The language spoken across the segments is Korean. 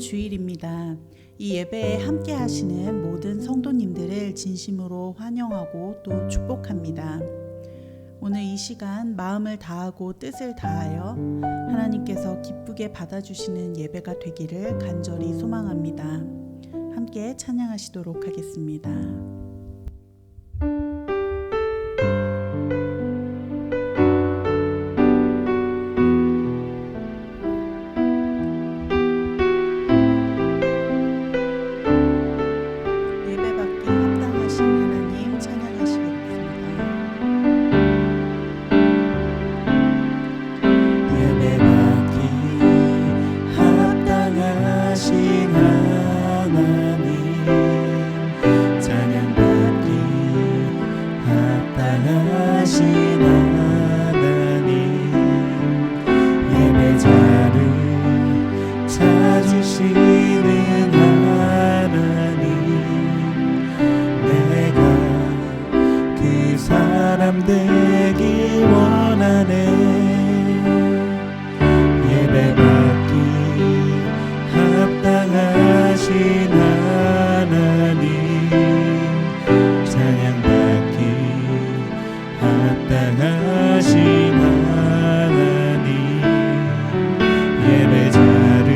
주일입니다. 이 예배에 함께 하시는 모든 성도님들을 진심으로 환영하고 또 축복합니다. 오늘 이 시간 마음을 다하고 뜻을 다하여 하나님께서 기쁘게 받아주시는 예배가 되기를 간절히 소망합니다. 함께 찬양하시도록 하겠습니다. 되기 원하네. 예배받기 합당하신 하나님, 찬양받기 합당하신 하나님, 예배자를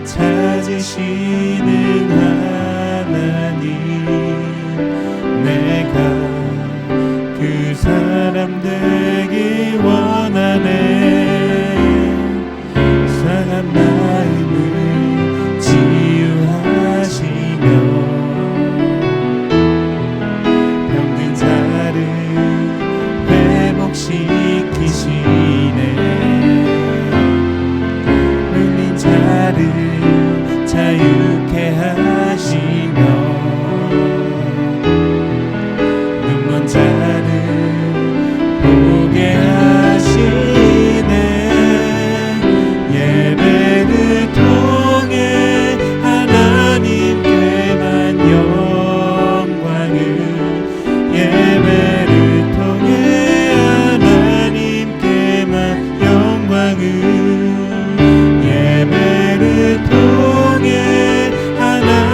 찾으시는 하나님, 내가 그 사람 되기 원하네. 상한 마음을 치유하시며 병든 자를 회복시키시네. 눌린 자를 자유케 하시며 눈먼 자를 보게 하시네. 예배를 통해 하나님께만 영광을, 예배를 통해 하나님께만 영광을, 예배를 통해 하나님께만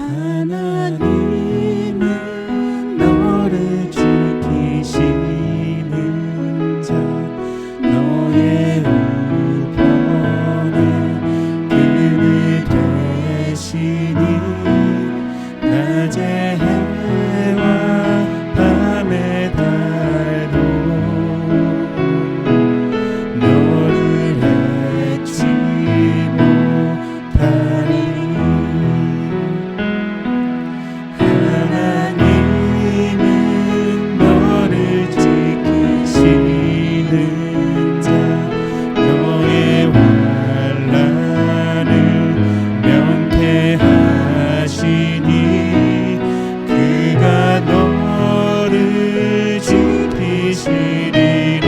하나님은 너를 지키시는 자 너의 우편에 그늘 되시니 낮에 해와 밤에 달도 너를 해치 못하리 하나님은 너를 지키시는 자 너의 환난을 면케하시니 그가 너를 지키시리라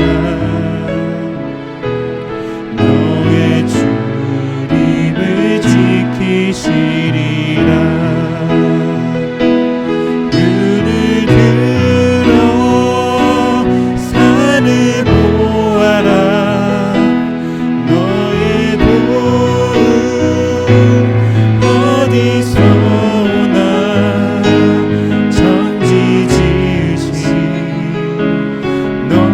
너의 출입을 지키시리라 눈을 들어 산을 보아라 너의 도움 어디서 오나 천지 지으신 너의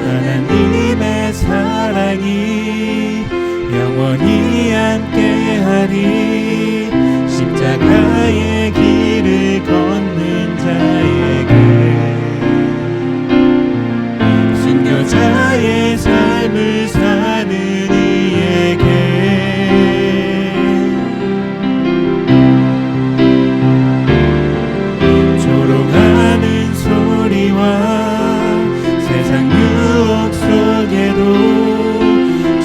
하나님의 사랑이 영원히 함께하리. 십자가의 길을 걷는 자에게, 순교자의 삶을 사는 이에게, 조롱하는 소리와 세상 유혹 속에도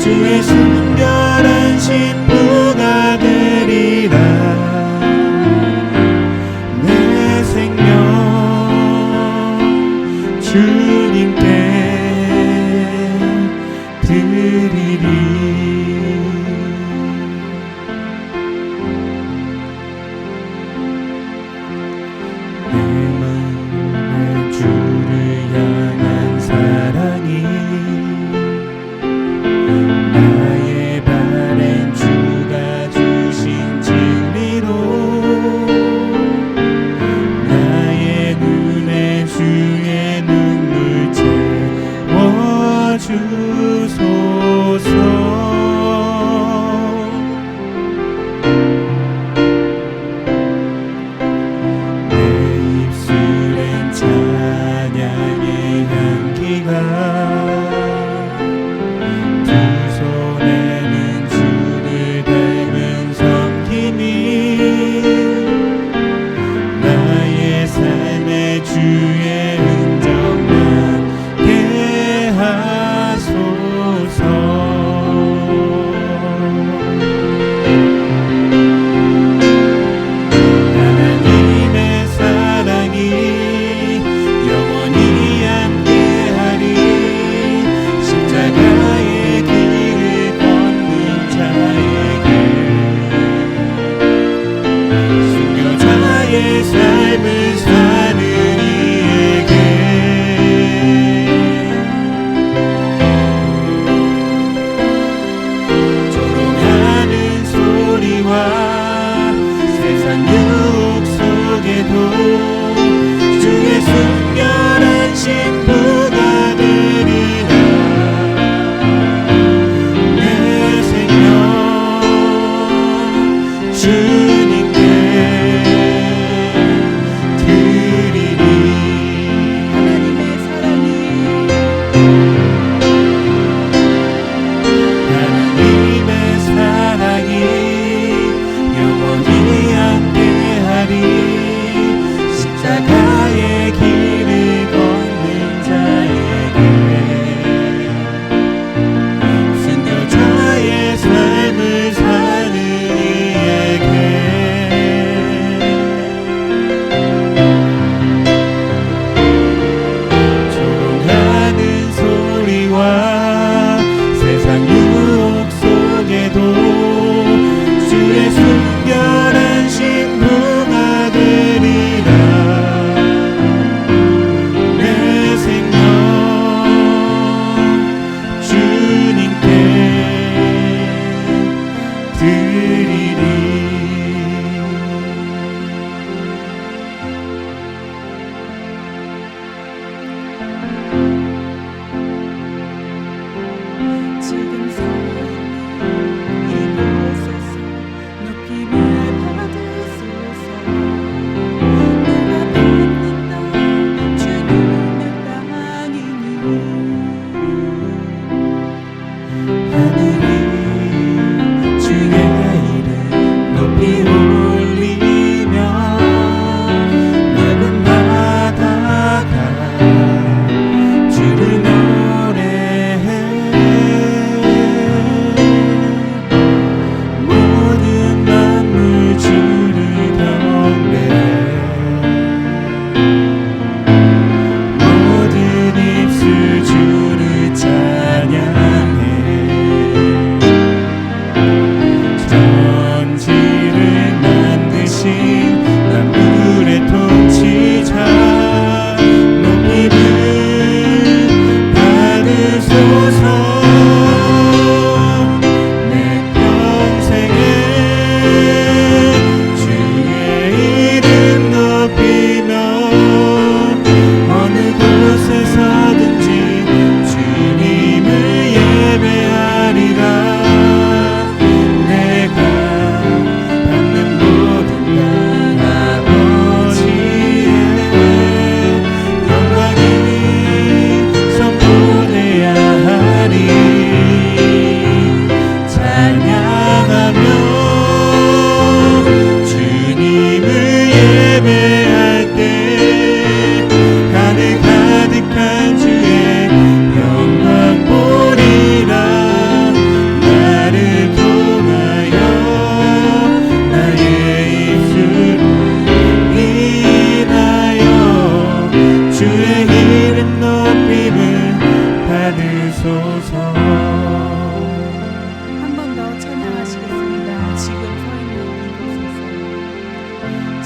주의 순결한 신부가 되리라. 내 생명 주님께 드리리. 내 마음에 주를 향한 사랑이 나의 바른 주가 주신 진리로 나의 눈에 주의 눈물 채워주소서. 찬양의 향기가, 두 손에는 주를 닮은 섬김이 나의 삶의 주의 흔적만 게 하소서. 하나님의 사랑이 영원히 함께하리. 십자가의 길을 걷는 자에게, 순교자의 삶을 사는 이에게, 조롱하는 소리와 세상 유혹 속에도 주의 순결한 신부가 되리라. 내 생명 주님께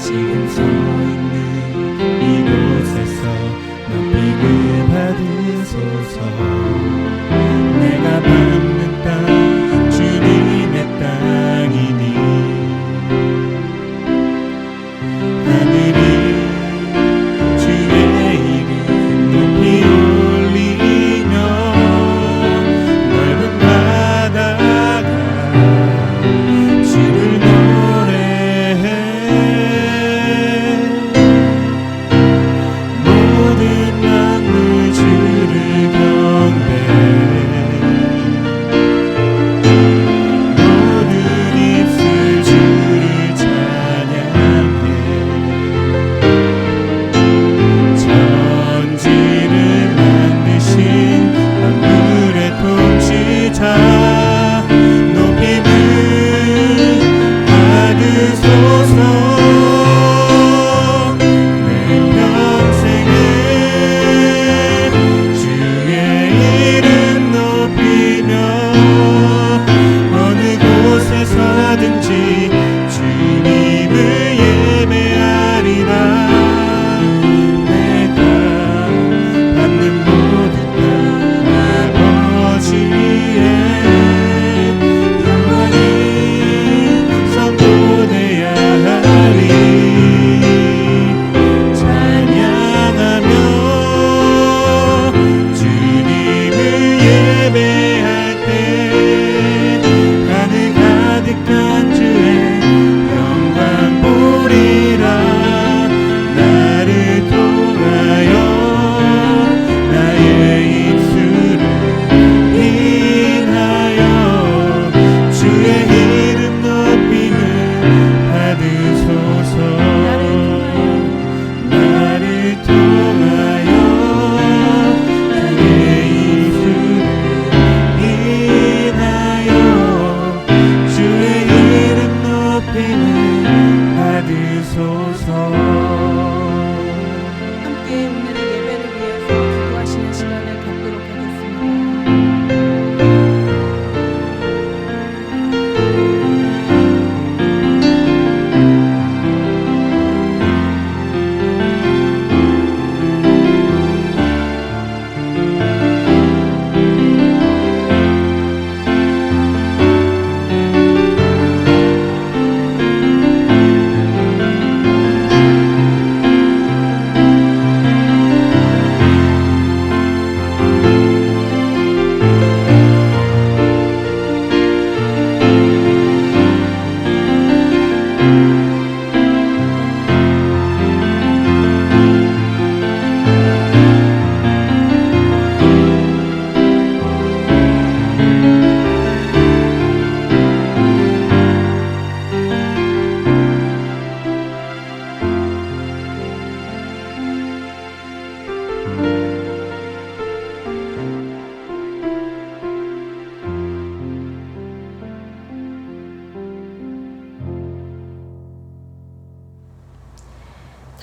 지금 서 있는 이곳에서 높임을 받으소서. 내가 밟는 땅 주님의 땅이니 하늘이 주의 이름 높이 올리며 넓은 바다가 주를 노래해. 모든 만물 주를 경배해. 모든 입술 주를 찬양해. 천지를 만드신 만물의 통치자 높임을 받으소서. 내 평생에 주의 이름 높이며 어느 곳에서 하든지 주님을 예배하리라. 내가 받는 모든 날 아버지의 영광이 선포돼야 하리. 찬양하며 주님을 예배할 때 하늘 가득한 주의 영광 보리라. 나를 통하여 나의 입술을 인하여 주의 이름 높임을 받으소서. 나를 통하여 주의 입술을 인하여 주의 이름 높임을 받으소서. 함께 오늘의 예배를 위해서 기도하시는 시간을 갖도록 하겠습니다.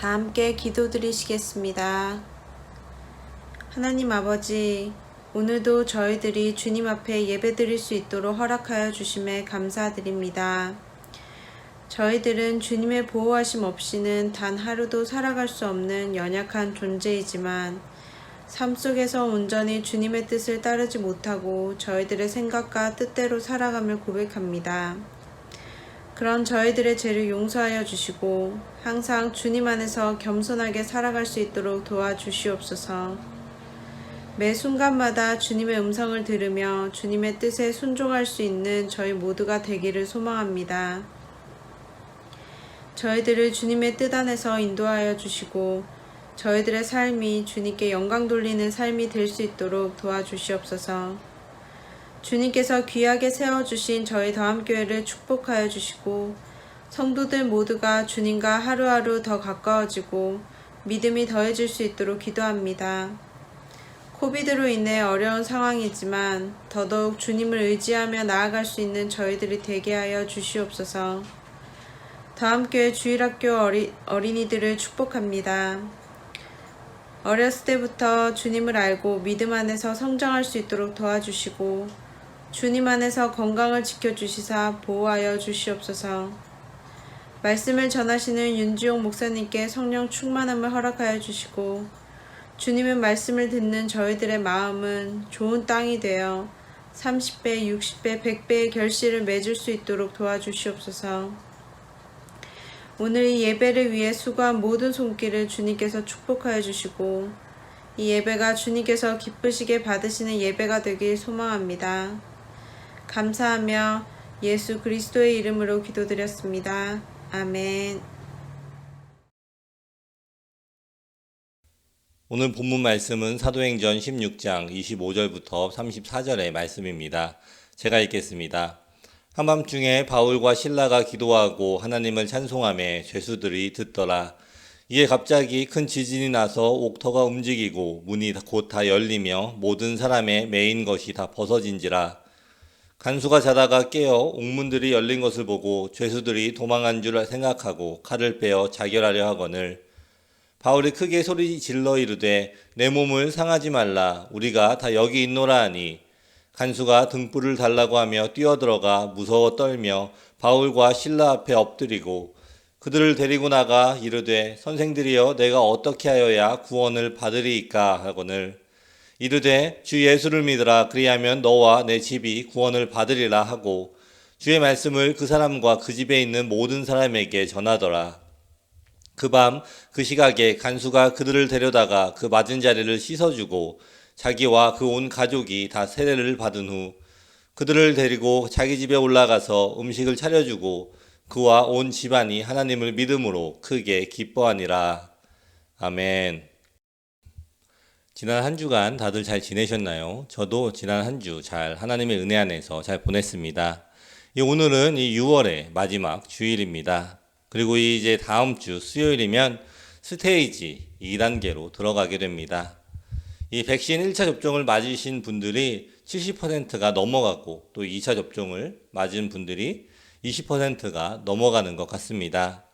다 함께 기도드리시겠습니다. 하나님 아버지, 오늘도 저희들이 주님 앞에 예배드릴 수 있도록 허락하여 주심에 감사드립니다. 저희들은 주님의 보호하심 없이는 단 하루도 살아갈 수 없는 연약한 존재이지만 삶 속에서 온전히 주님의 뜻을 따르지 못하고 저희들의 생각과 뜻대로 살아감을 고백합니다. 그런 저희들의 죄를 용서하여 주시고 항상 주님 안에서 겸손하게 살아갈 수 있도록 도와주시옵소서. 매 순간마다 주님의 음성을 들으며 주님의 뜻에 순종할 수 있는 저희 모두가 되기를 소망합니다. 저희들을 주님의 뜻 안에서 인도하여 주시고 저희들의 삶이 주님께 영광 돌리는 삶이 될 수 있도록 도와주시옵소서. 주님께서 귀하게 세워주신 저희 더함교회를 축복하여 주시고 성도들 모두가 주님과 하루하루 더 가까워지고 믿음이 더해질 수 있도록 기도합니다. 코비드로 인해 어려운 상황이지만 더더욱 주님을 의지하며 나아갈 수 있는 저희들이 되게 하여 주시옵소서. 더함교회 주일학교 어린이들을 축복합니다. 어렸을 때부터 주님을 알고 믿음 안에서 성장할 수 있도록 도와주시고 주님 안에서 건강을 지켜주시사 보호하여 주시옵소서. 말씀을 전하시는 윤지용 목사님께 성령 충만함을 허락하여 주시고 주님의 말씀을 듣는 저희들의 마음은 좋은 땅이 되어 30배, 60배, 100배의 결실을 맺을 수 있도록 도와주시옵소서. 오늘 이 예배를 위해 수고한 모든 손길을 주님께서 축복하여 주시고 이 예배가 주님께서 기쁘시게 받으시는 예배가 되길 소망합니다. 감사하며 예수 그리스도의 이름으로 기도드렸습니다. 아멘. 오늘 본문 말씀은 사도행전 16장 25절부터 34절의 말씀입니다. 제가 읽겠습니다. 한밤중에 바울과 실라가 기도하고 하나님을 찬송하며 죄수들이 듣더라. 이에 갑자기 큰 지진이 나서 옥터가 움직이고 문이 곧 다 열리며 모든 사람의 매인 것이 다 벗어진지라. 간수가 자다가 깨어 옥문들이 열린 것을 보고 죄수들이 도망한 줄 생각하고 칼을 빼어 자결하려 하거늘 바울이 크게 소리 질러 이르되 내 몸을 상하지 말라. 우리가 다 여기 있노라 하니 간수가 등불을 달라고 하며 뛰어들어가 무서워 떨며 바울과 실라 앞에 엎드리고 그들을 데리고 나가 이르되 선생들이여 내가 어떻게 하여야 구원을 받으리이까 하거늘 이르되 주 예수를 믿으라. 그리하면 너와 내 집이 구원을 받으리라 하고 주의 말씀을 그 사람과 그 집에 있는 모든 사람에게 전하더라. 그 밤 그 시각에 간수가 그들을 데려다가 그 맞은 자리를 씻어주고 자기와 그 온 가족이 다 세례를 받은 후 그들을 데리고 자기 집에 올라가서 음식을 차려주고 그와 온 집안이 하나님을 믿음으로 크게 기뻐하니라. 아멘. 지난 한 주간 다들 잘 지내셨나요? 저도 지난 한 주 잘 하나님의 은혜 안에서 잘 보냈습니다. 오늘은 이 6월의 마지막 주일입니다. 그리고 이제 다음 주 수요일이면 스테이지 2단계로 들어가게 됩니다. 이 백신 1차 접종을 맞으신 분들이 70%가 넘어갔고 또 2차 접종을 맞은 분들이 20%가 넘어가는 것 같습니다.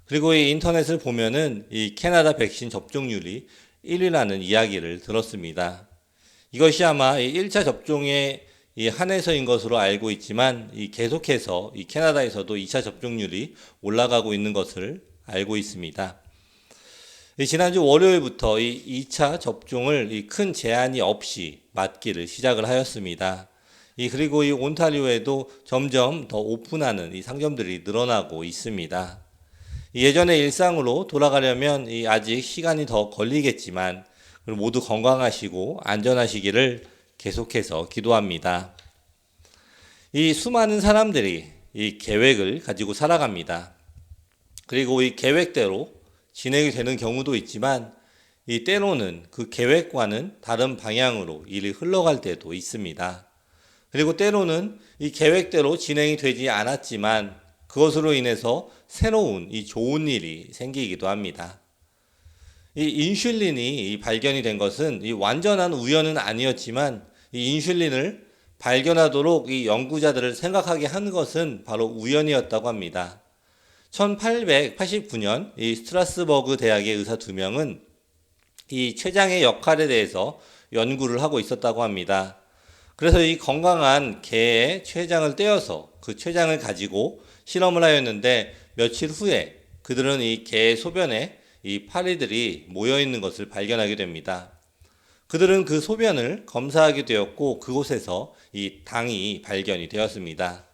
그리고 이 인터넷을 보면은 이 캐나다 백신 접종률이 1위라는 이야기를 들었습니다. 이것이 아마 이 1차 접종에 한해서인 것으로 알고 있지만 계속해서 이 캐나다에서도 2차 접종률이 올라가고 있는 것을 알고 있습니다. 지난주 월요일부터 이 2차 접종을 큰 제한이 없이 맞기를 시작을 하였습니다. 그리고 이 온타리오에도 점점 더 오픈하는 이 상점들이 늘어나고 있습니다. 예전의 일상으로 돌아가려면 아직 시간이 더 걸리겠지만 모두 건강하시고 안전하시기를 계속해서 기도합니다. 이 수많은 사람들이 이 계획을 가지고 살아갑니다. 그리고 이 계획대로 진행이 되는 경우도 있지만 때로는 그 계획과는 다른 방향으로 일이 흘러갈 때도 있습니다. 그리고 때로는 이 계획대로 진행이 되지 않았지만 그것으로 인해서 새로운 이 좋은 일이 생기기도 합니다. 이 인슐린이 발견이 된 것은 이 완전한 우연은 아니었지만 이 인슐린을 발견하도록 이 연구자들을 생각하게 한 것은 바로 우연이었다고 합니다. 1889년 이 스트라스버그 대학의 의사 2명은 이 췌장의 역할에 대해서 연구를 하고 있었다고 합니다. 그래서 이 건강한 개의 췌장을 떼어서 그 췌장을 가지고 실험을 하였는데 며칠 후에 그들은 이 개의 소변에 이 파리들이 모여 있는 것을 발견하게 됩니다. 그들은 그 소변을 검사하게 되었고 그곳에서 이 당이 발견이 되었습니다.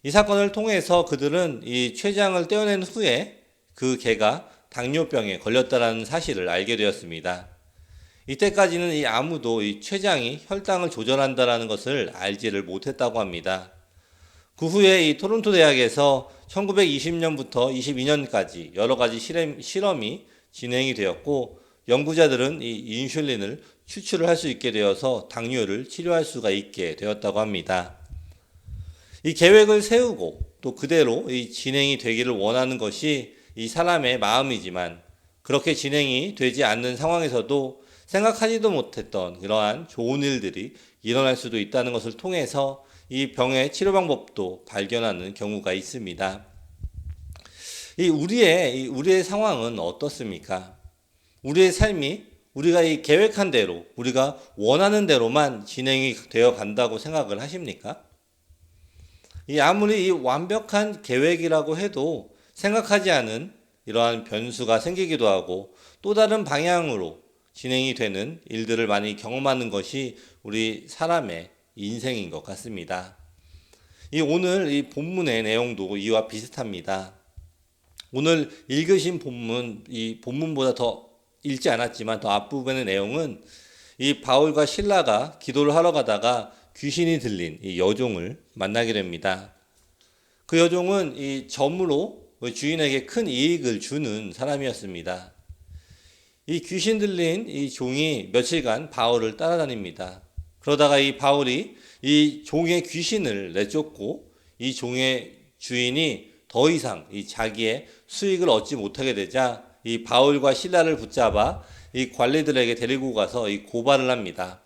이 사건을 통해서 그들은 이 췌장을 떼어낸 후에 그 개가 당뇨병에 걸렸다는 사실을 알게 되었습니다. 이때까지는 아무도 이 췌장이 혈당을 조절한다는 것을 알지를 못했다고 합니다. 그 후에 이 토론토 대학에서 1920년부터 22년까지 여러 가지 실험이 진행이 되었고 연구자들은 이 인슐린을 추출을 할 수 있게 되어서 당뇨를 치료할 수가 있게 되었다고 합니다. 이 계획을 세우고 또 그대로 이 진행이 되기를 원하는 것이 이 사람의 마음이지만 그렇게 진행이 되지 않는 상황에서도 생각하지도 못했던 그러한 좋은 일들이 일어날 수도 있다는 것을 통해서 이 병의 치료 방법도 발견하는 경우가 있습니다. 우리의 상황은 어떻습니까? 우리의 삶이 우리가 이 계획한 대로, 우리가 원하는 대로만 진행이 되어 간다고 생각을 하십니까? 아무리 이 완벽한 계획이라고 해도 생각하지 않은 이러한 변수가 생기기도 하고 또 다른 방향으로 진행이 되는 일들을 많이 경험하는 것이 우리 사람의 인생인 것 같습니다. 오늘 이 본문의 내용도 이와 비슷합니다. 오늘 읽으신 본문, 이 본문보다 더 읽지 않았지만 더 앞부분의 내용은 이 바울과 실라가 기도를 하러 가다가 귀신이 들린 이 여종을 만나게 됩니다. 그 여종은 이 점으로 주인에게 큰 이익을 주는 사람이었습니다. 이 귀신 들린 이 종이 며칠간 바울을 따라다닙니다. 그러다가 이 바울이 이 종의 귀신을 내쫓고 이 종의 주인이 더 이상 이 자기의 수익을 얻지 못하게 되자 이 바울과 실라를 붙잡아 이 관리들에게 데리고 가서 이 고발을 합니다.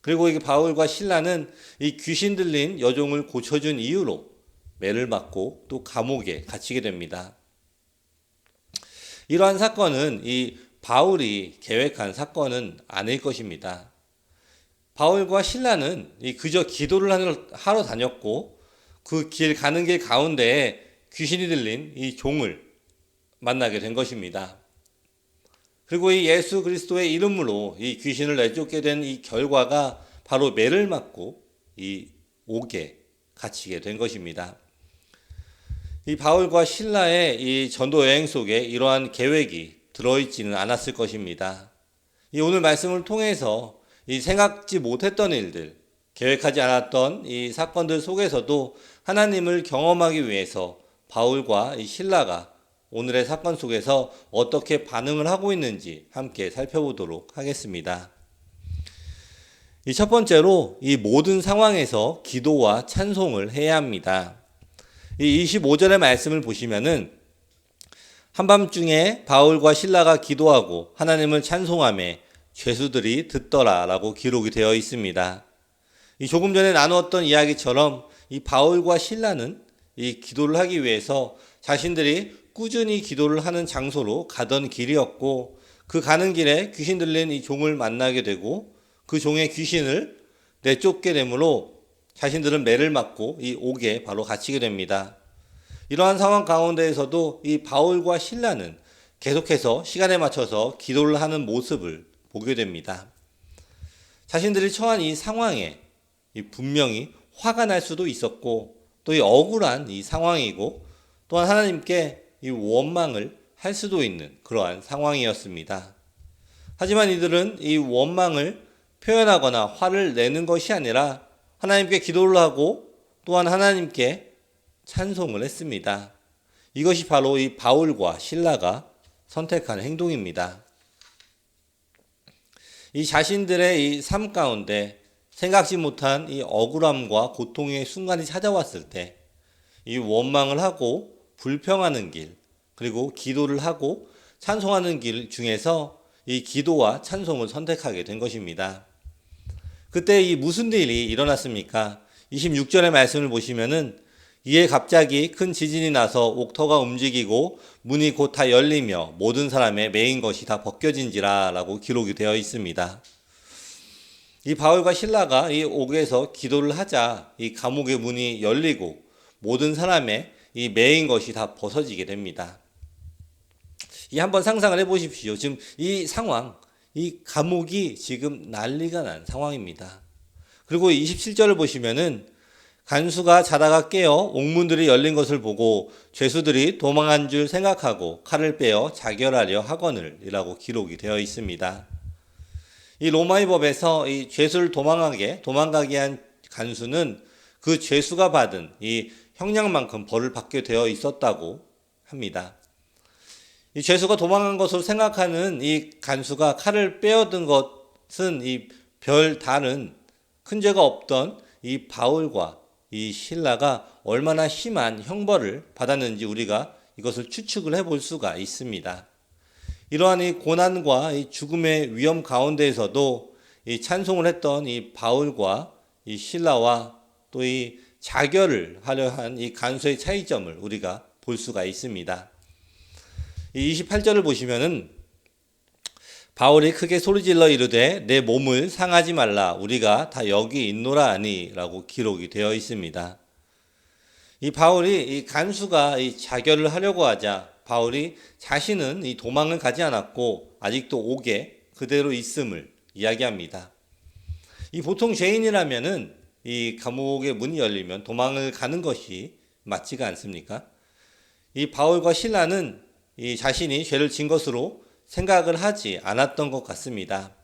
그리고 이 바울과 실라는 이 귀신 들린 여종을 고쳐준 이유로 매를 맞고 또 감옥에 갇히게 됩니다. 이러한 사건은 이 바울이 계획한 사건은 아닐 것입니다. 바울과 실라는 그저 기도를 하러 다녔고 그 가는 길 가운데에 귀신이 들린 이 종을 만나게 된 것입니다. 그리고 이 예수 그리스도의 이름으로 이 귀신을 내쫓게 된 이 결과가 바로 매를 맞고 이 옥에 갇히게 된 것입니다. 이 바울과 실라의 이 전도 여행 속에 이러한 계획이 들어있지는 않았을 것입니다. 오늘 말씀을 통해서 이 생각지 못했던 일들, 계획하지 않았던 이 사건들 속에서도 하나님을 경험하기 위해서 바울과 이 실라가 오늘의 사건 속에서 어떻게 반응을 하고 있는지 함께 살펴보도록 하겠습니다. 첫 번째로 이 모든 상황에서 기도와 찬송을 해야 합니다. 이 25절의 말씀을 보시면은 한밤중에 바울과 실라가 기도하고 하나님을 찬송하며 죄수들이 듣더라라고 기록이 되어 있습니다. 조금 전에 나누었던 이야기처럼 이 바울과 실라는 이 기도를 하기 위해서 자신들이 꾸준히 기도를 하는 장소로 가던 길이었고 그 가는 길에 귀신 들린 이 종을 만나게 되고 그 종의 귀신을 내쫓게 되므로 자신들은 매를 맞고 이 옥에 바로 갇히게 됩니다. 이러한 상황 가운데에서도 이 바울과 실라는 계속해서 시간에 맞춰서 기도를 하는 모습을 보게 됩니다. 자신들이 처한 이 상황에 분명히 화가 날 수도 있었고 또 이 억울한 이 상황이고 또한 하나님께 이 원망을 할 수도 있는 그러한 상황이었습니다. 하지만 이들은 이 원망을 표현하거나 화를 내는 것이 아니라 하나님께 기도를 하고 또한 하나님께 찬송을 했습니다. 이것이 바로 이 바울과 실라가 선택한 행동입니다. 이 자신들의 이 삶 가운데 생각지 못한 이 억울함과 고통의 순간이 찾아왔을 때 이 원망을 하고 불평하는 길, 그리고 기도를 하고 찬송하는 길 중에서 이 기도와 찬송을 선택하게 된 것입니다. 그때 이 무슨 일이 일어났습니까? 26절의 말씀을 보시면은 이에 갑자기 큰 지진이 나서 옥터가 움직이고 문이 곧 다 열리며 모든 사람의 매인 것이 다 벗겨진지라 라고 기록이 되어 있습니다. 이 바울과 실라가 이 옥에서 기도를 하자 이 감옥의 문이 열리고 모든 사람의 이 매인 것이 다 벗어지게 됩니다. 한번 상상을 해보십시오. 지금 이 상황, 이 감옥이 지금 난리가 난 상황입니다. 그리고 27절을 보시면은 간수가 자다가 깨어 옥문들이 열린 것을 보고 죄수들이 도망한 줄 생각하고 칼을 빼어 자결하려 하거늘 이라고 기록이 되어 있습니다. 이 로마의 법에서 이 죄수를 도망가게 한 간수는 그 죄수가 받은 이 형량만큼 벌을 받게 되어 있었다고 합니다. 이 죄수가 도망간 것으로 생각하는 이 간수가 칼을 빼어든 것은 이 별 다른 큰 죄가 없던 이 바울과 이 실라가 얼마나 심한 형벌을 받았는지 우리가 이것을 추측을 해볼 수가 있습니다. 이러한 이 고난과 이 죽음의 위험 가운데에서도 이 찬송을 했던 이 바울과 이 실라와 또 이 자결을 하려 한 이 간수의 차이점을 우리가 볼 수가 있습니다. 이 28절을 보시면은 바울이 크게 소리질러 이르되 내 몸을 상하지 말라 우리가 다 여기 있노라 하니 라고 기록이 되어 있습니다. 이 바울이 이 간수가 이 자결을 하려고 하자 바울이 자신은 이 도망을 가지 않았고 아직도 옥에 그대로 있음을 이야기합니다. 이 보통 죄인이라면은 이 감옥의 문이 열리면 도망을 가는 것이 맞지가 않습니까? 이 바울과 실라는 이 자신이 죄를 진 것으로 생각을 하지 않았던 것 같습니다.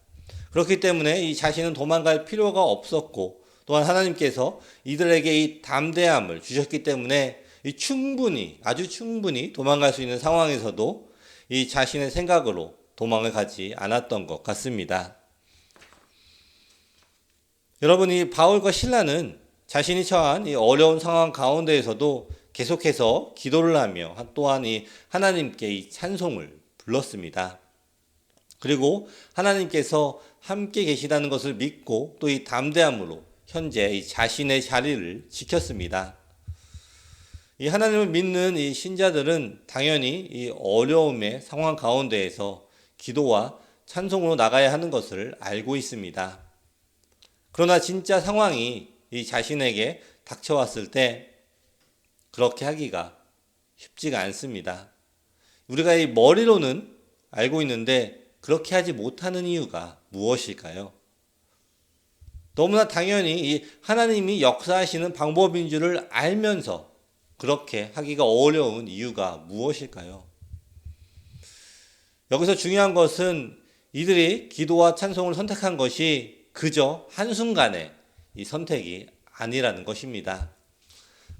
그렇기 때문에 이 자신은 도망갈 필요가 없었고 또한 하나님께서 이들에게 이 담대함을 주셨기 때문에 이 아주 충분히 도망갈 수 있는 상황에서도 이 자신의 생각으로 도망을 가지 않았던 것 같습니다. 여러분, 이 바울과 실라는 자신이 처한 이 어려운 상황 가운데에서도 계속해서 기도를 하며 또한 이 하나님께 이 찬송을 불렀습니다. 그리고 하나님께서 함께 계시다는 것을 믿고 또 이 담대함으로 현재 이 자신의 자리를 지켰습니다. 이 하나님을 믿는 이 신자들은 당연히 이 어려움의 상황 가운데에서 기도와 찬송으로 나가야 하는 것을 알고 있습니다. 그러나 진짜 상황이 이 자신에게 닥쳐왔을 때 그렇게 하기가 쉽지가 않습니다. 우리가 이 머리로는 알고 있는데 그렇게 하지 못하는 이유가 무엇일까요? 너무나 당연히 이 하나님이 역사하시는 방법인 줄을 알면서 그렇게 하기가 어려운 이유가 무엇일까요? 여기서 중요한 것은 이들이 기도와 찬송을 선택한 것이 그저 한순간의 이 선택이 아니라는 것입니다.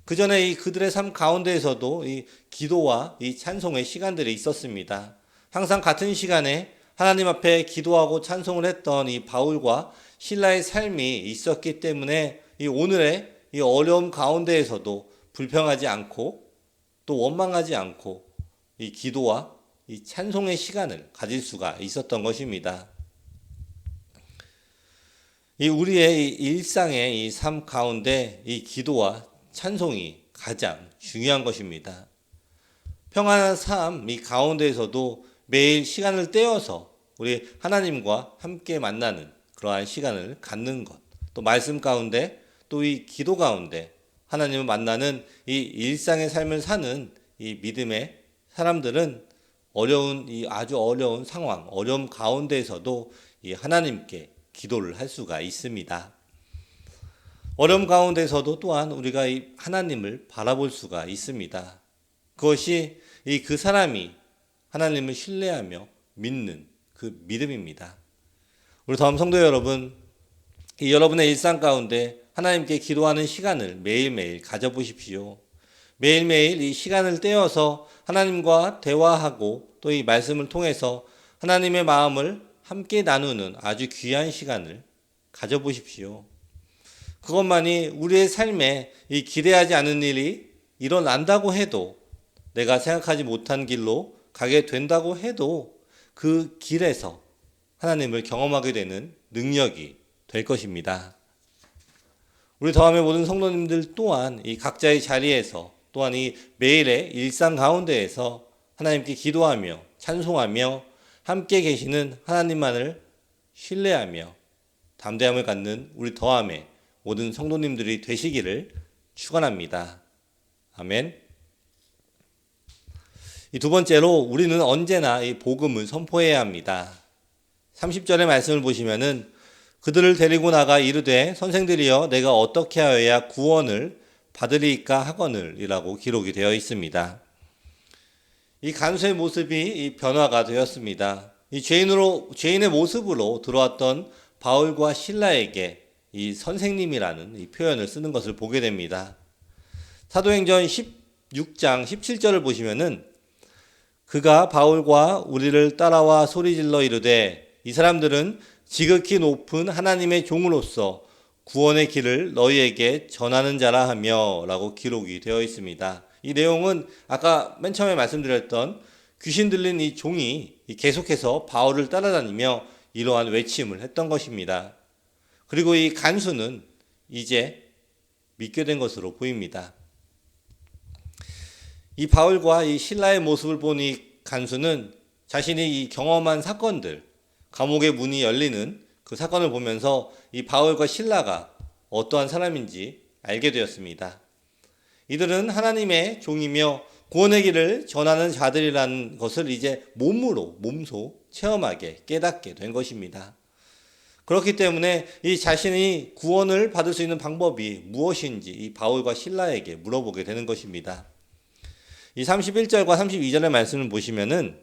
그 전에 이 그들의 삶 가운데에서도 이 기도와 이 찬송의 시간들이 있었습니다. 항상 같은 시간에 하나님 앞에 기도하고 찬송을 했던 이 바울과 실라의 삶이 있었기 때문에 이 오늘의 이 어려움 가운데에서도 불평하지 않고 또 원망하지 않고 이 기도와 이 찬송의 시간을 가질 수가 있었던 것입니다. 이 우리의 이 일상의 이 삶 가운데 이 기도와 찬송이 가장 중요한 것입니다. 평안한 삶 이 가운데에서도 매일 시간을 떼어서 우리 하나님과 함께 만나는 그러한 시간을 갖는 것, 또 말씀 가운데 또 이 기도 가운데 하나님을 만나는 이 일상의 삶을 사는 이 믿음의 사람들은 아주 어려운 상황, 어려움 가운데에서도 이 하나님께 기도를 할 수가 있습니다. 어려움 가운데서도 또한 우리가 이 하나님을 바라볼 수가 있습니다. 그것이 그 사람이 하나님을 신뢰하며 믿는 그 믿음입니다. 우리 다음 성도 여러분, 이 여러분의 일상 가운데 하나님께 기도하는 시간을 매일매일 가져보십시오. 매일매일 이 시간을 떼어서 하나님과 대화하고 또 이 말씀을 통해서 하나님의 마음을 함께 나누는 아주 귀한 시간을 가져보십시오. 그것만이 우리의 삶에 이 기대하지 않은 일이 일어난다고 해도 내가 생각하지 못한 길로 가게 된다고 해도 그 길에서 하나님을 경험하게 되는 능력이 될 것입니다. 우리 더함의 모든 성도님들 또한 이 각자의 자리에서 또한 이 매일의 일상 가운데에서 하나님께 기도하며 찬송하며 함께 계시는 하나님만을 신뢰하며 담대함을 갖는 우리 더함의 모든 성도님들이 되시기를 축원합니다. 아멘. 이 두 번째로 우리는 언제나 이 복음을 선포해야 합니다. 30절의 말씀을 보시면은 그들을 데리고 나가 이르되 선생들이여 내가 어떻게 하여야 구원을 받으리까 하거늘 이라고 기록이 되어 있습니다. 이 간수의 모습이 이 변화가 되었습니다. 이 죄인의 모습으로 들어왔던 바울과 실라에게 이 선생님이라는 이 표현을 쓰는 것을 보게 됩니다. 사도행전 16장 17절을 보시면은 그가 바울과 우리를 따라와 소리질러 이르되 이 사람들은 지극히 높은 하나님의 종으로서 구원의 길을 너희에게 전하는 자라 하며 라고 기록이 되어 있습니다. 이 내용은 아까 맨 처음에 말씀드렸던 귀신 들린 이 종이 계속해서 바울을 따라다니며 이러한 외침을 했던 것입니다. 그리고 이 간수는 이제 믿게 된 것으로 보입니다. 이 바울과 이 실라의 모습을 본 이 간수는 자신이 이 경험한 사건들, 감옥의 문이 열리는 그 사건을 보면서 이 바울과 실라가 어떠한 사람인지 알게 되었습니다. 이들은 하나님의 종이며 구원의 길을 전하는 자들이라는 것을 이제 몸소 체험하게 깨닫게 된 것입니다. 그렇기 때문에 이 자신이 구원을 받을 수 있는 방법이 무엇인지 이 바울과 실라에게 물어보게 되는 것입니다. 이 31절과 32절의 말씀을 보시면은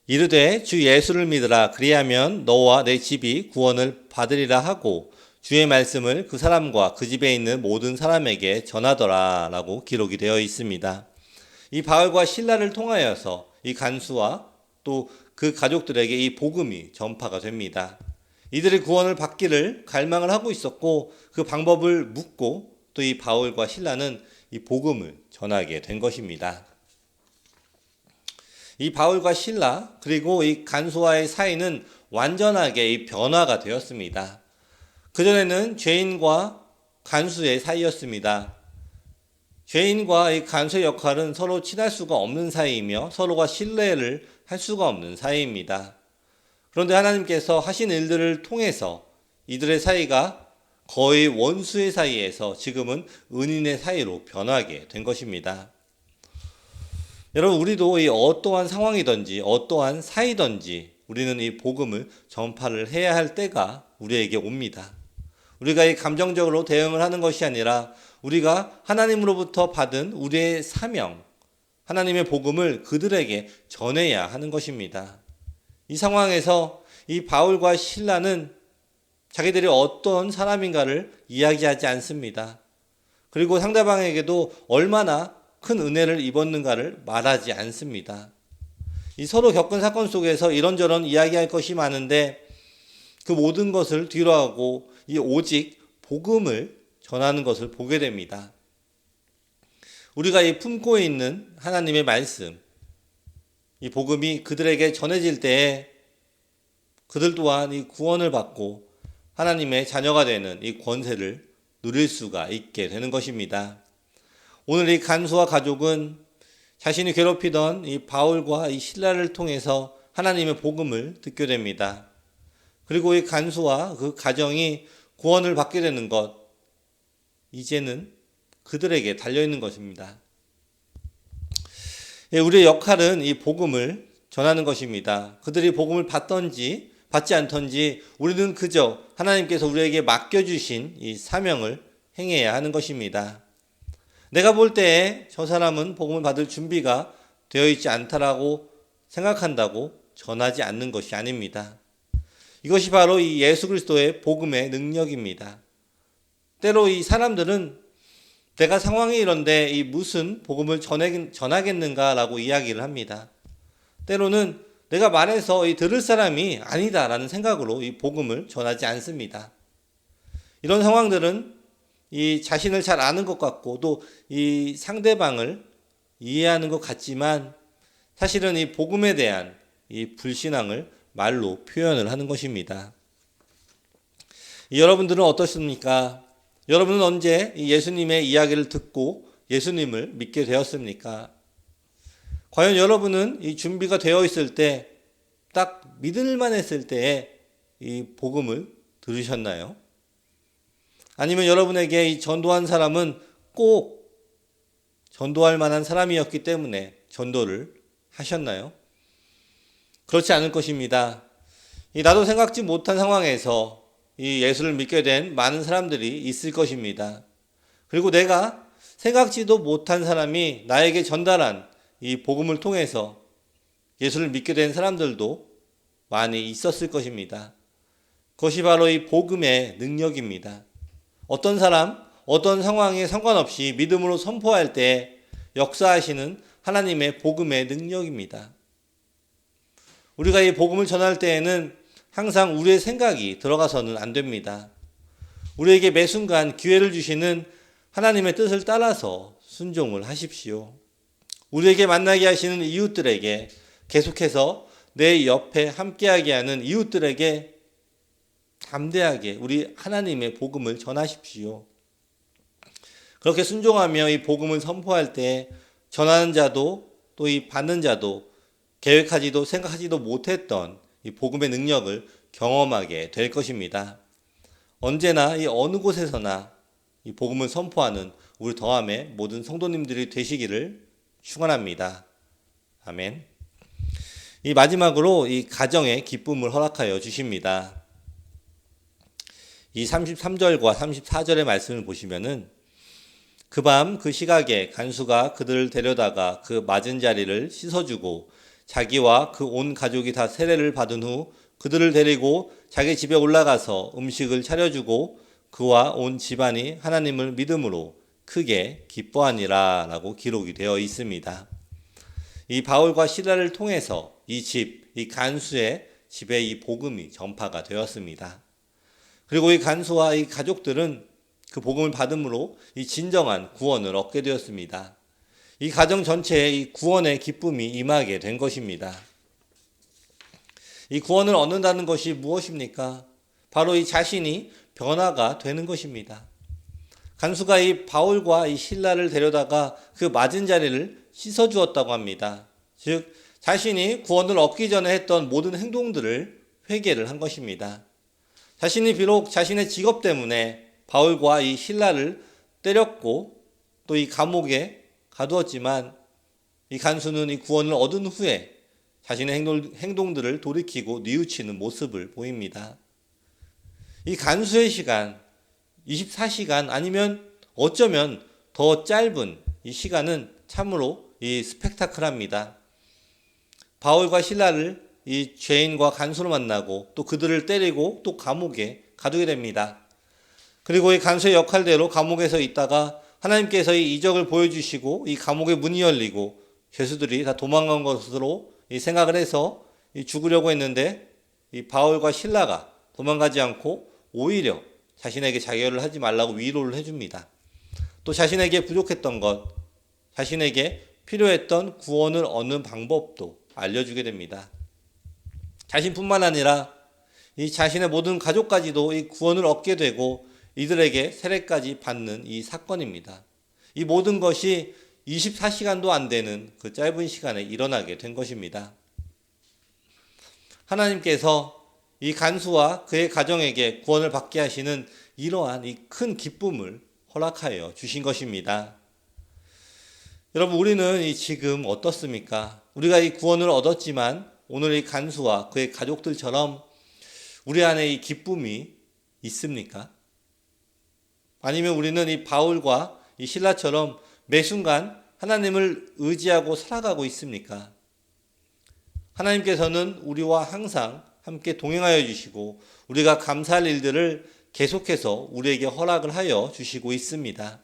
이르되 주 예수를 믿으라 그리하면 너와 내 집이 구원을 받으리라 하고 주의 말씀을 그 사람과 그 집에 있는 모든 사람에게 전하더라 라고 기록이 되어 있습니다. 이 바울과 실라를 통하여서 이 간수와 또 그 가족들에게 이 복음이 전파가 됩니다. 이들이 구원을 받기를 갈망을 하고 있었고 그 방법을 묻고 또 이 바울과 실라는 이 복음을 전하게 된 것입니다. 이 바울과 실라 그리고 이 간수와의 사이는 완전하게 이 변화가 되었습니다. 그전에는 죄인과 간수의 사이였습니다. 죄인과 이 간수의 역할은 서로 친할 수가 없는 사이이며 서로가 신뢰를 할 수가 없는 사이입니다. 그런데 하나님께서 하신 일들을 통해서 이들의 사이가 거의 원수의 사이에서 지금은 은인의 사이로 변하게 된 것입니다. 여러분, 우리도 이 어떠한 상황이든지 어떠한 사이든지 우리는 이 복음을 전파를 해야 할 때가 우리에게 옵니다. 우리가 이 감정적으로 대응을 하는 것이 아니라 우리가 하나님으로부터 받은 우리의 사명, 하나님의 복음을 그들에게 전해야 하는 것입니다. 이 상황에서 이 바울과 실라는 자기들이 어떤 사람인가를 이야기하지 않습니다. 그리고 상대방에게도 얼마나 큰 은혜를 입었는가를 말하지 않습니다. 이 서로 겪은 사건 속에서 이런저런 이야기할 것이 많은데 그 모든 것을 뒤로하고 이 오직 복음을 전하는 것을 보게 됩니다. 우리가 이 품고 있는 하나님의 말씀, 이 복음이 그들에게 전해질 때에 그들 또한 이 구원을 받고 하나님의 자녀가 되는 이 권세를 누릴 수가 있게 되는 것입니다. 오늘 이 간수와 가족은 자신이 괴롭히던 이 바울과 이 실라를 통해서 하나님의 복음을 듣게 됩니다. 그리고 이 간수와 그 가정이 구원을 받게 되는 것, 이제는 그들에게 달려있는 것입니다. 우리의 역할은 이 복음을 전하는 것입니다. 그들이 복음을 받든지 받지 않든지 우리는 그저 하나님께서 우리에게 맡겨주신 이 사명을 행해야 하는 것입니다. 내가 볼 때에 저 사람은 복음을 받을 준비가 되어 있지 않다라고 생각한다고 전하지 않는 것이 아닙니다. 이것이 바로 이 예수 그리스도의 복음의 능력입니다. 때로 이 사람들은 내가 상황이 이런데 이 무슨 복음을 전하겠는가라고 이야기를 합니다. 때로는 내가 말해서 이 들을 사람이 아니다라는 생각으로 이 복음을 전하지 않습니다. 이런 상황들은 이 자신을 잘 아는 것 같고 또 이 상대방을 이해하는 것 같지만 사실은 이 복음에 대한 이 불신앙을 말로 표현을 하는 것입니다. 여러분들은 어떻습니까? 여러분은 언제 예수님의 이야기를 듣고 예수님을 믿게 되었습니까? 과연 여러분은 이 준비가 되어 있을 때, 딱 믿을만 했을 때에 이 복음을 들으셨나요? 아니면 여러분에게 이 전도한 사람은 꼭 전도할 만한 사람이었기 때문에 전도를 하셨나요? 그렇지 않을 것입니다. 나도 생각지 못한 상황에서 이 예수를 믿게 된 많은 사람들이 있을 것입니다. 그리고 내가 생각지도 못한 사람이 나에게 전달한 이 복음을 통해서 예수를 믿게 된 사람들도 많이 있었을 것입니다. 그것이 바로 이 복음의 능력입니다. 어떤 사람, 어떤 상황에 상관없이 믿음으로 선포할 때 역사하시는 하나님의 복음의 능력입니다. 우리가 이 복음을 전할 때에는 항상 우리의 생각이 들어가서는 안 됩니다. 우리에게 매 순간 기회를 주시는 하나님의 뜻을 따라서 순종을 하십시오. 우리에게 만나게 하시는 이웃들에게 계속해서 내 옆에 함께하게 하는 이웃들에게 담대하게 우리 하나님의 복음을 전하십시오. 그렇게 순종하며 이 복음을 선포할 때 전하는 자도 또 이 받는 자도 계획하지도 생각하지도 못했던 이 복음의 능력을 경험하게 될 것입니다. 언제나 이 어느 곳에서나 이 복음을 선포하는 우리 더함의 모든 성도님들이 되시기를 축원합니다. 아멘. 이 마지막으로 이 가정의 기쁨을 허락하여 주십니다. 이 33절과 34절의 말씀을 보시면은 그 밤 그 시각에 간수가 그들을 데려다가 그 맞은 자리를 씻어주고 자기와 그 온 가족이 다 세례를 받은 후 그들을 데리고 자기 집에 올라가서 음식을 차려주고 그와 온 집안이 하나님을 믿음으로 크게 기뻐하니라 라고 기록이 되어 있습니다. 이 바울과 실라를 통해서 이 집, 이 간수의 집에 이 복음이 전파가 되었습니다. 그리고 이 간수와 이 가족들은 그 복음을 받음으로 이 진정한 구원을 얻게 되었습니다. 이 가정 전체에 이 구원의 기쁨이 임하게 된 것입니다. 이 구원을 얻는다는 것이 무엇입니까? 바로 이 자신이 변화가 되는 것입니다. 간수가 이 바울과 이 실라를 데려다가 그 맞은 자리를 씻어주었다고 합니다. 즉 자신이 구원을 얻기 전에 했던 모든 행동들을 회개를 한 것입니다. 자신이 비록 자신의 직업 때문에 바울과 이 실라를 때렸고 또 이 감옥에 가두었지만 이 간수는 이 구원을 얻은 후에 자신의 행동들을 돌이키고 뉘우치는 모습을 보입니다. 이 간수의 시간, 24시간 아니면 어쩌면 더 짧은 이 시간은 참으로 이 스펙타클합니다. 바울과 실라를 이 죄인과 간수로 만나고 또 그들을 때리고 또 감옥에 가두게 됩니다. 그리고 이 간수의 역할대로 감옥에서 있다가 하나님께서 이 이적을 보여주시고 이 감옥의 문이 열리고 죄수들이 다 도망간 것으로 이 생각을 해서 이 죽으려고 했는데 이 바울과 실라가 도망가지 않고 오히려 자신에게 자결을 하지 말라고 위로를 해줍니다. 또 자신에게 부족했던 것, 자신에게 필요했던 구원을 얻는 방법도 알려주게 됩니다. 자신뿐만 아니라 이 자신의 모든 가족까지도 이 구원을 얻게 되고 이들에게 세례까지 받는 이 사건입니다. 이 모든 것이 24시간도 안 되는 그 짧은 시간에 일어나게 된 것입니다. 하나님께서 이 간수와 그의 가정에게 구원을 받게 하시는 이러한 이 큰 기쁨을 허락하여 주신 것입니다. 여러분, 우리는 이 지금 어떻습니까? 우리가 이 구원을 얻었지만 오늘 이 간수와 그의 가족들처럼 우리 안에 이 기쁨이 있습니까? 아니면 우리는 이 바울과 이 실라처럼 매 순간 하나님을 의지하고 살아가고 있습니까? 하나님께서는 우리와 항상 함께 동행하여 주시고 우리가 감사할 일들을 계속해서 우리에게 허락을 하여 주시고 있습니다.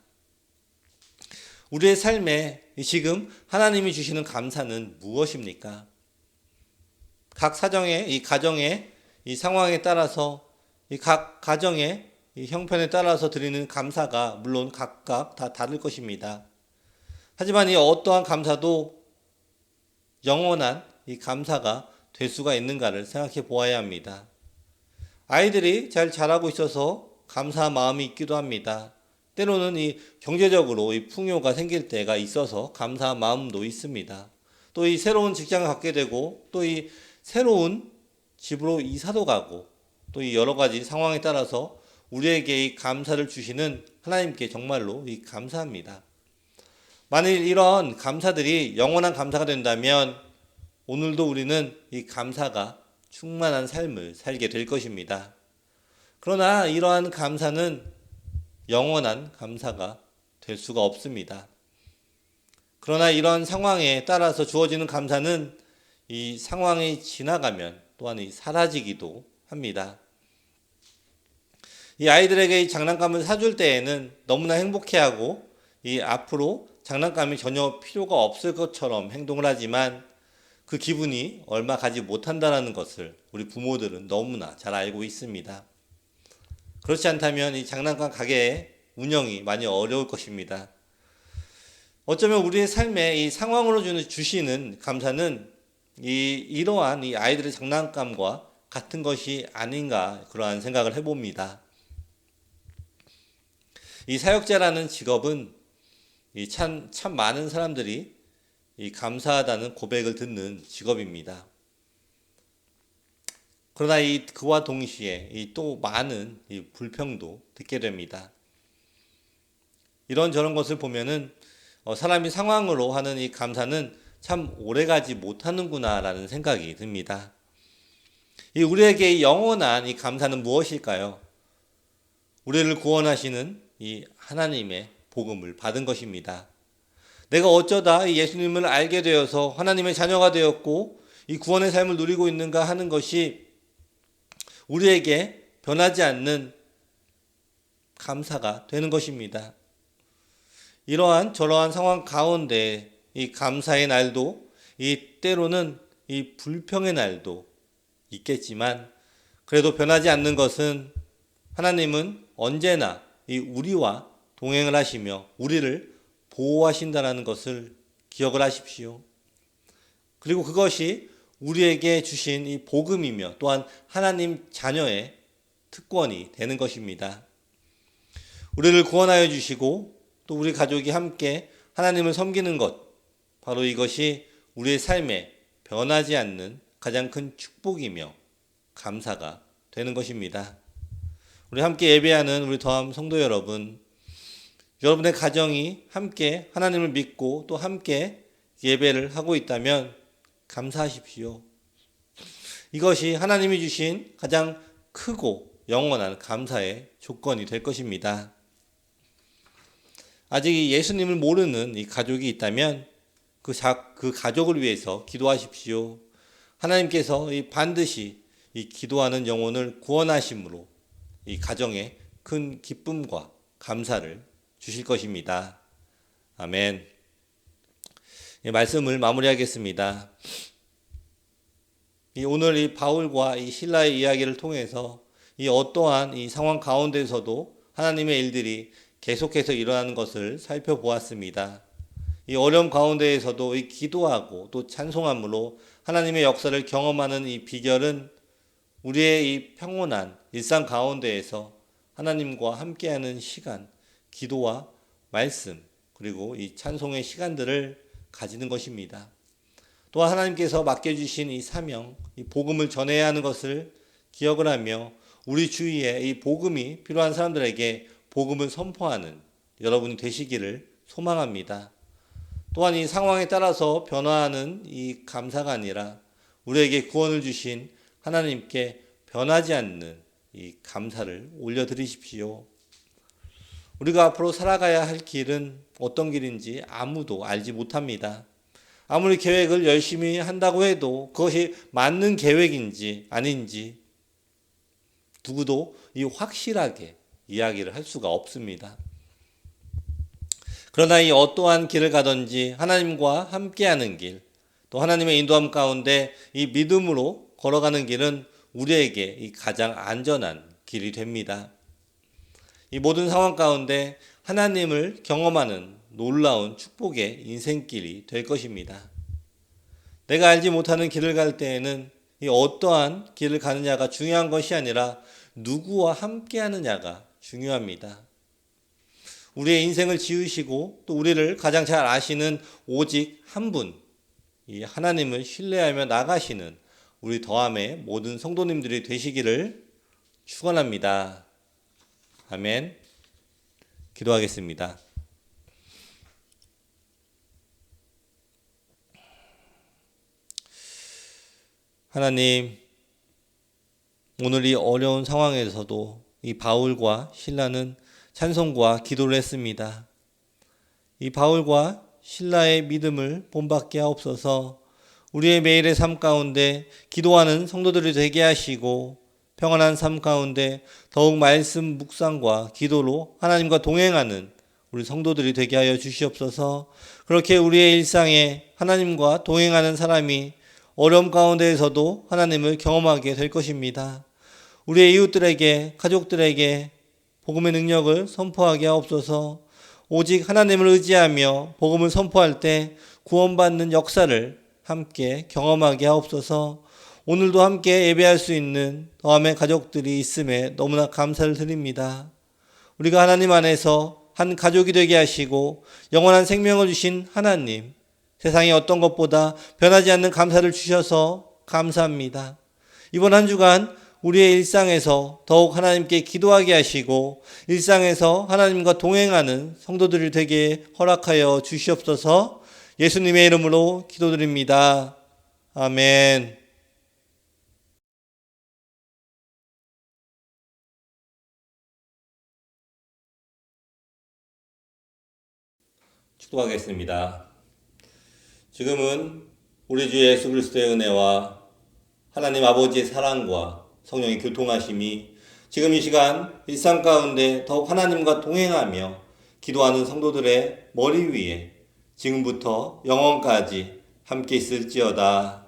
우리의 삶에 지금 하나님이 주시는 감사는 무엇입니까? 각 사정의 이 가정의 이 상황에 따라서 이 각 가정의 이 형편에 따라서 드리는 감사가 물론 각각 다 다를 것입니다. 하지만 이 어떠한 감사도 영원한 이 감사가 될 수가 있는가를 생각해 보아야 합니다. 아이들이 잘 자라고 있어서 감사한 마음이 있기도 합니다. 때로는 이 경제적으로 이 풍요가 생길 때가 있어서 감사한 마음도 있습니다. 또 이 새로운 직장을 갖게 되고 또 이 새로운 집으로 이사도 가고 또 이 여러 가지 상황에 따라서 우리에게 이 감사를 주시는 하나님께 정말로 이 감사합니다. 만일 이런 감사들이 영원한 감사가 된다면 오늘도 우리는 이 감사가 충만한 삶을 살게 될 것입니다. 그러나 이러한 감사는 영원한 감사가 될 수가 없습니다. 그러나 이런 상황에 따라서 주어지는 감사는 이 상황이 지나가면 또한 사라지기도 합니다. 이 아이들에게 이 장난감을 사줄 때에는 너무나 행복해하고 이 앞으로 장난감이 전혀 필요가 없을 것처럼 행동을 하지만 그 기분이 얼마 가지 못한다는 것을 우리 부모들은 너무나 잘 알고 있습니다. 그렇지 않다면 이 장난감 가게의 운영이 많이 어려울 것입니다. 어쩌면 우리의 삶에 이 상황으로 주시는 감사는 이러한 이 아이들의 장난감과 같은 것이 아닌가 그러한 생각을 해봅니다. 이 사역자라는 직업은 참 많은 사람들이 감사하다는 고백을 듣는 직업입니다. 그러나 그와 동시에 또 많은 불평도 듣게 됩니다. 이런저런 것을 보면은 사람이 상황으로 하는 이 감사는 참 오래가지 못하는구나라는 생각이 듭니다. 우리에게 영원한 이 감사는 무엇일까요? 우리를 구원하시는 이 하나님의 복음을 받은 것입니다. 내가 어쩌다 예수님을 알게 되어서 하나님의 자녀가 되었고 이 구원의 삶을 누리고 있는가 하는 것이 우리에게 변하지 않는 감사가 되는 것입니다. 이러한 저러한 상황 가운데 이 감사의 날도 때로는 이 불평의 날도 있겠지만 그래도 변하지 않는 것은 하나님은 언제나 우리와 동행을 하시며 우리를 보호하신다는 것을 기억을 하십시오. 그리고 그것이 우리에게 주신 이 복음이며 또한 하나님 자녀의 특권이 되는 것입니다. 우리를 구원하여 주시고 또 우리 가족이 함께 하나님을 섬기는 것, 바로 이것이 우리의 삶에 변하지 않는 가장 큰 축복이며 감사가 되는 것입니다. 우리 함께 예배하는 우리 더함 성도 여러분, 여러분의 가정이 함께 하나님을 믿고 또 함께 예배를 하고 있다면 감사하십시오. 이것이 하나님이 주신 가장 크고 영원한 감사의 조건이 될 것입니다. 아직 예수님을 모르는 이 가족이 있다면 그 가족을 위해서 기도하십시오. 하나님께서 반드시 이 기도하는 영혼을 구원하심으로 이 가정에 큰 기쁨과 감사를 주실 것입니다. 아멘. 말씀을 마무리하겠습니다. 오늘 이 바울과 이 실라의 이야기를 통해서 어떠한 이 상황 가운데서도 하나님의 일들이 계속해서 일어나는 것을 살펴보았습니다. 이 어려움 가운데에서도 기도하고 또 찬송함으로 하나님의 역사를 경험하는 이 비결은 우리의 이 평온한 일상 가운데에서 하나님과 함께하는 시간, 기도와 말씀, 그리고 이 찬송의 시간들을 가지는 것입니다. 또한 하나님께서 맡겨주신 이 사명, 이 복음을 전해야 하는 것을 기억을 하며 우리 주위에 이 복음이 필요한 사람들에게 복음을 선포하는 여러분이 되시기를 소망합니다. 또한 이 상황에 따라서 변화하는 이 감사가 아니라 우리에게 구원을 주신 하나님께 변하지 않는 이 감사를 올려드리십시오. 우리가 앞으로 살아가야 할 길은 어떤 길인지 아무도 알지 못합니다. 아무리 계획을 열심히 한다고 해도 그것이 맞는 계획인지 아닌지 누구도 확실하게 이야기를 할 수가 없습니다. 그러나 어떠한 길을 가든지 하나님과 함께하는 길, 또 하나님의 인도함 가운데 이 믿음으로 걸어가는 길은 우리에게 가장 안전한 길이 됩니다. 이 모든 상황 가운데 하나님을 경험하는 놀라운 축복의 인생길이 될 것입니다. 내가 알지 못하는 길을 갈 때에는 어떠한 길을 가느냐가 중요한 것이 아니라 누구와 함께하느냐가 중요합니다. 우리의 인생을 지으시고 또 우리를 가장 잘 아시는 오직 한 분, 이 하나님을 신뢰하며 나가시는 우리 더함의 모든 성도님들이 되시기를 축원합니다. 아멘. 기도하겠습니다. 하나님, 오늘 이 어려운 상황에서도 이 바울과 실라는 찬송과 기도를 했습니다. 이 바울과 실라의 믿음을 본받게 하옵소서. 우리의 매일의 삶 가운데 기도하는 성도들이 되게 하시고 평안한 삶 가운데 더욱 말씀 묵상과 기도로 하나님과 동행하는 우리 성도들이 되게 하여 주시옵소서. 그렇게 우리의 일상에 하나님과 동행하는 사람이 어려움 가운데에서도 하나님을 경험하게 될 것입니다. 우리의 이웃들에게, 가족들에게 복음의 능력을 선포하게 하옵소서. 오직 하나님을 의지하며 복음을 선포할 때 구원받는 역사를 함께 경험하게 하옵소서. 오늘도 함께 예배할 수 있는 더함의 가족들이 있음에 너무나 감사를 드립니다. 우리가 하나님 안에서 한 가족이 되게 하시고 영원한 생명을 주신 하나님, 세상의 어떤 것보다 변하지 않는 감사를 주셔서 감사합니다. 이번 한 주간 우리의 일상에서 더욱 하나님께 기도하게 하시고 일상에서 하나님과 동행하는 성도들이 되게 허락하여 주시옵소서. 예수님의 이름으로 기도드립니다. 아멘. 축도하겠습니다. 지금은 우리 주 예수 그리스도의 은혜와 하나님 아버지의 사랑과 성령의 교통하심이 지금 이 시간 일상 가운데 더욱 하나님과 동행하며 기도하는 성도들의 머리 위에 지금부터 영원까지 함께 있을지어다.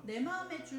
내 마음의 주